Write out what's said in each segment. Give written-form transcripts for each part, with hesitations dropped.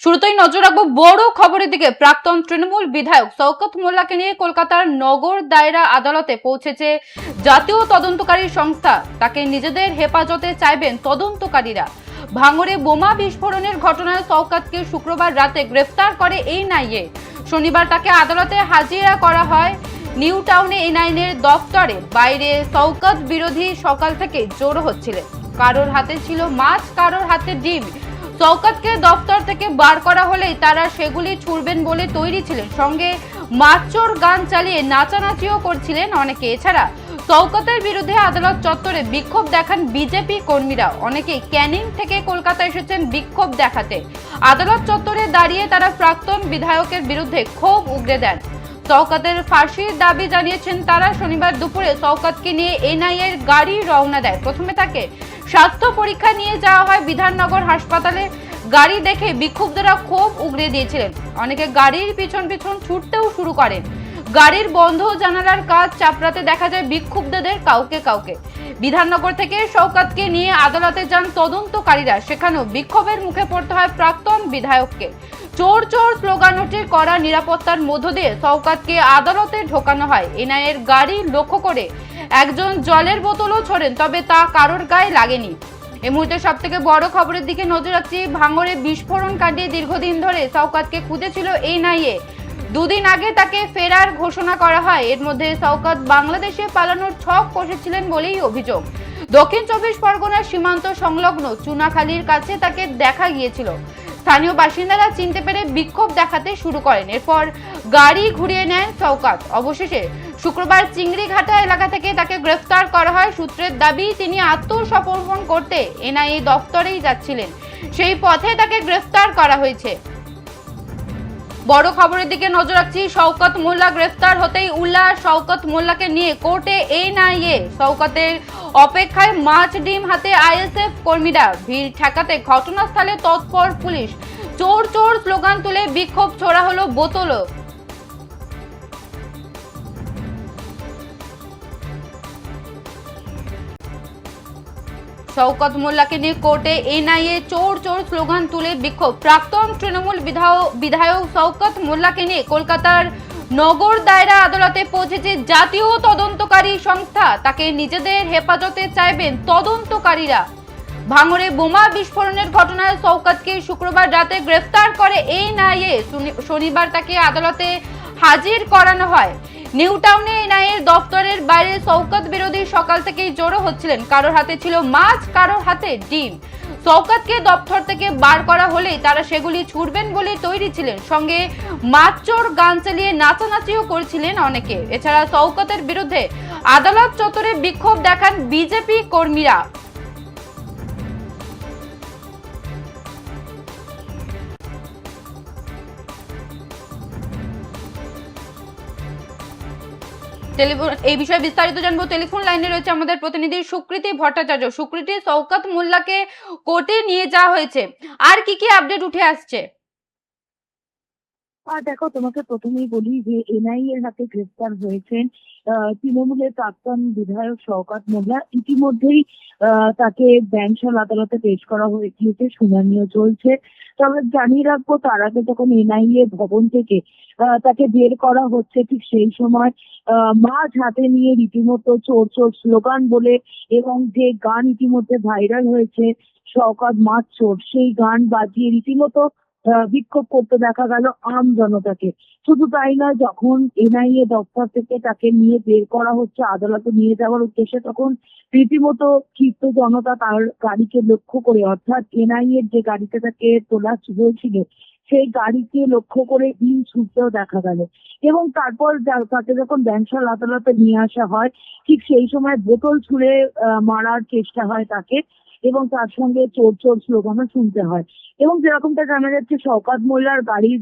শুরুতেই নজর রাখবো বড় খবরের দিকে। প্রাক্তন তৃণমূল বিধায়ক শওকত মোল্লাকে নিয়ে কলকাতার নগর দায়রা আদালতে পৌঁছেছে জাতীয় তদন্তকারী সংস্থা। তাকে নিজেদের হেফাজতে চাইবেন তদন্তকারীরা। ভাঙড়ে বোমা বিস্ফোরণের ঘটনায় শওকতকে শুক্রবার রাতে গ্রেফতার করে এনআইএ। শনিবার তাকে আদালতে হাজিরা করা হয়। নিউ টাউনে এনআইএর দফতরে বাইরে শওকত বিরোধী সকাল থেকে জড়ো হচ্ছিলেন। কারোর হাতে ছিল মাছ, কারোর হাতে ডিম। শওকতকে দফতর থেকে বার করা হলেই তারা সেগুলি ছুড়বেন বলে তৈরি ছিলেন। সঙ্গে মারচোর গান চালিয়ে নাচানাচিও করছিলেন অনেকে। এছাড়া শওকতের বিরুদ্ধে আদালত চত্বরে বিক্ষোভ দেখান বিজেপি কর্মীরা। অনেকে ক্যানিং থেকে কলকাতা এসেছেন বিক্ষোভ দেখাতে। আদালত চত্বরে দাঁড়িয়ে তারা প্রাক্তন বিধায়কের বিরুদ্ধে ক্ষোভ উগরে দেন। শওকতের ফাঁসির দাবি জানিয়েছেন তারা। শনিবার দুপুরে শওকতকে নিয়ে এনআইএর গাড়ি রওনা দেয়। প্রথমে তাকে স্বাস্থ্য পরীক্ষা নিয়ে যাওয়া হয় বিধাননগর হাসপাতালে। গাড়ি দেখে বিক্ষুব্ধরা ক্ষোভ উগরে দিয়েছিলেন। অনেকে গাড়ির পিছন পিছন ছুটতেও শুরু করেন। গাড়ির বন্ধ জানালার কাজ চাপড়াতে দেখা যায় বিক্ষুব্ধদের কাউকে কাউকে। বিধাননগর থেকে শওকতকে নিয়ে আদালতে যান তদন্তকারীরা। সেখানেও বিক্ষোভের মুখে পড়তে হয় প্রাক্তন বিধায়ককে। চোর চোর স্লোগান ওঠে। কড়া নিরাপত্তার মধ্য দিয়ে শওকতকে আদালতে ঢোকানো হয়। এনআইএর গাড়ি লক্ষ্য করে একজন জলের বোতলও ছোড়েন, তবে তা কারোর গায়ে লাগেনি। এই মুহূর্তে সব থেকে বড় খবরের দিকে নজর রাখছি। ভাঙড়ে বিস্ফোরণ কাণ্ডে দীর্ঘদিন ধরে শওকতকে খুঁজেছিল এনআইএ। দুদিন আগে তাকে ফেরার ঘোষণা করা হয়। এর মধ্যে শওকত বাংলাদেশে পালানোর ছক কষেছিলেন বলেই অভিযোগ। দক্ষিণ চব্বিশ পরগনার সীমান্ত সংলগ্ন চুনাখালীর কাছে তাকে দেখা গিয়েছিল। স্থানীয় বাসিন্দারা চিনতে পেরে বিক্ষোভ দেখাতে শুরু করেন। এরপর গাড়ি ঘুরিয়ে নেন শওকত। অবশেষে শুক্রবার চিংড়িঘাটা এলাকা থেকে তাকে গ্রেফতার করা হয়। সূত্রের দাবি তিনি আত্মসমর্পণ করতে এনআইএ দফতরেই যাচ্ছিলেন। সেই পথে তাকে গ্রেফতার করা হয়েছে। বড় খবরের দিকে নজর রাখছি। শওকত মোল্লা গ্রেফতার হতেই উল্লাস। শওকত মোল্লাকে নিয়ে কোর্টে এনআইএ। শওকতের অপেক্ষায় মাছ ডিম হাতে আইএসএফ কর্মীরা। ভিড় ঠেকাতে ঘটনাস্থলে তৎপর পুলিশ। চোর চোর স্লোগান তুলে বিক্ষোভ ছোড়া হলো বোতলও। শওকত মোল্লাকে নিয়ে কোর্টে এনআইএ। চোর চোর স্লোগান তুলে বিক্ষোভ। প্রাক্তন তৃণমূল বিধায়ক শওকত মোল্লাকে নিয়ে কলকাতার নগর দায়রা আদালতে পৌঁছেছে জাতীয় তদন্তকারী সংস্থা। তাকে নিজেদের হেফাজতে চাইবেন তদন্তকারীরা। ভাঙড়ে বোমা বিস্ফোরণের ঘটনায় শওকতকে শুক্রবার রাতে গ্রেফতার করে এনআইএ। শনিবার তাকে আদালতে হাজির করানো হয়। নিউ টাউনে এনআইএর দফতরের বাইরে শওকত বিরোধী সকাল থেকেই জড়ো হচ্ছিলেন। কারোর হাতে ছিল মাছ, কারোর হাতে ডিম। শওকতকে দপ্তর থেকে বার করা হলেই তারা সেগুলি ছুড়বেন বলে তৈরি ছিলেন। সঙ্গে মারচোর গান চালিয়ে নাচানাচিও করেছিলেন অনেকে। এছাড়া শওকতের বিরুদ্ধে আদালত চত্বরে বিক্ষোভ দেখান বিজেপি কর্মীরা। এই বিষয়ে বিস্তারিত জানবো। টেলিফোন লাইনে রয়েছে আমাদের প্রতিনিধি সুকৃতি ভট্টাচার্য। সুকৃতি, শওকত মোল্লাকে কোর্টে নিয়ে যাওয়া হয়েছে, আর কি কি আপডেট উঠে আসছে? দেখো, তোমাকে প্রথমেই বলি যে এনআইএ এর হাতে গ্রেফতার হয়েছেন তৃণমূলের প্রাক্তন বিধায়ক শওকত মোল্লা। ইতিমধ্যেই তাকে ব্যাংশাল আদালতে পেশ করা হয়েছে, শুনানিও চলছে। তবে জানিয়ে রাখবো, তার আগে যখন এনআইএ ভবন থেকে তাকে বের করা হচ্ছে, ঠিক সেই সময় মাছ হাতে নিয়ে রীতিমতো চোর চোর স্লোগান বলে এবং যে গান ইতিমধ্যে ভাইরাল হয়েছে শওকত মাছ চোর, সেই গান বাজিয়ে রীতিমতো বিক্ষোভ করতে দেখা গেল আম জনতাকে। শুধু তাই নয়, যখন এনআইএ দপ্তর থেকে তাকে নিয়ে বের করা হচ্ছে আদালতে নিয়ে যাওয়ার উদ্দেশ্যে, তখন রীতিমতো ক্ষিপ্ত জনতা তার গাড়িকে লক্ষ্য করে, অর্থাৎ এনআইএ যে গাড়িতে তাকে তোলা হয়েছিল সেই গাড়িকে লক্ষ্য করে ডিম ছুটতেও দেখা গেল। এবং তারপর তাকে যখন ব্যাংশাল আদালতে নিয়ে আসা হয়, ঠিক সেই সময় বোতল ছুঁড়ে মারার চেষ্টা হয় তাকে, এবং তার সঙ্গে চোর চোর স্লোগানও শুনতে হয়। এবং যেরকমটা জানা যাচ্ছে, শওকত মোল্লার গাড়ির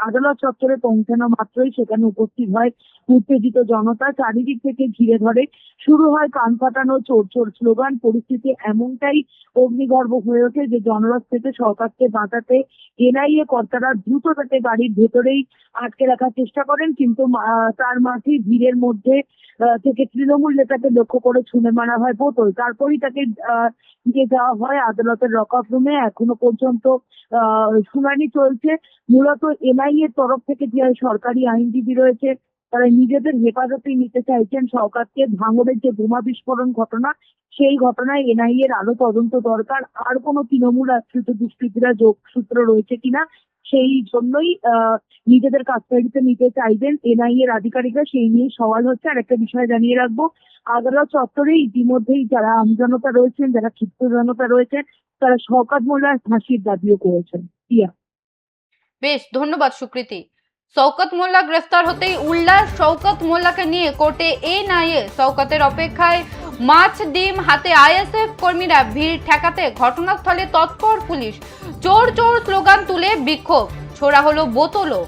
আদালত চত্বরে পৌঁছানো মাত্রই সেখানে উপস্থিত হয় উত্তেজিত জনতা। চারিদিক থেকে ঘিরে ধরে। শুরু হয় কান ফাটানো চোর চোর স্লোগান। পরিস্থিতি এমনটাই অগ্নিগর্ভ হয়ে ওঠে যে জনরথ থেকে শওকতকে বাঁচাতে এনআইএ কর্তারা দ্রুত তাকে গাড়ির ভেতরেই আটকে রাখার চেষ্টা করেন, কিন্তু তার মাঝে ভিড়ের মধ্যে থেকে তৃণমূল নেতাকে লক্ষ্য করে ছুঁড়ে মারা হয় বোতল। তারপরই তাকে নিয়ে যাওয়া হয় আদালতের লকআপ রুমে। এখনো পর্যন্ত শুনানি চলছে। মূলত এনআইএ এর তরফ থেকে যে সরকারি আইনজীবী রয়েছে তারা নিজেদের হেফাজতে নিতে চাইছেন শওকতকে। ভাঙড়ের যে বোমা বিস্ফোরণ ঘটনা, সেই ঘটনায় এনআইএ এর আরো তদন্ত দরকার। আর কোনো তৃণমূল আশ্রিত দুষ্কৃতীরা যোগসূত্র রয়েছে কিনা সেই জন্যই নিজেদের কাস্টাডিতে নিতে চাইবেন এনআইএ এর আধিকারিকরা, সেই নিয়ে সওয়াল হচ্ছে। আর একটা বিষয় জানিয়ে রাখবো, আদালত চত্বরে ইতিমধ্যেই যারা আমজনতা রয়েছেন, যারা ক্ষিপ্ত জনতা রয়েছেন, তারা শওকত মোল্লার ফাঁসির দাবিও করেছেন। প্রিয়া। বেশ, ধন্যবাদ সুকৃতি। শওকত মোল্লা গ্রেফতার হতেই উল্লাস। শওকত মোল্লাকে নিয়ে কোর্টে এনআইএ। শওকতের অপেক্ষায় মাছ ডিম হাতে আইএসএফ কর্মীরা। ভিড় ঠেকাতে ঘটনাস্থলে তৎপর পুলিশ। চোর চোর স্লোগান তুলে বিক্ষোভ। ছোড়া হলো বোতলও।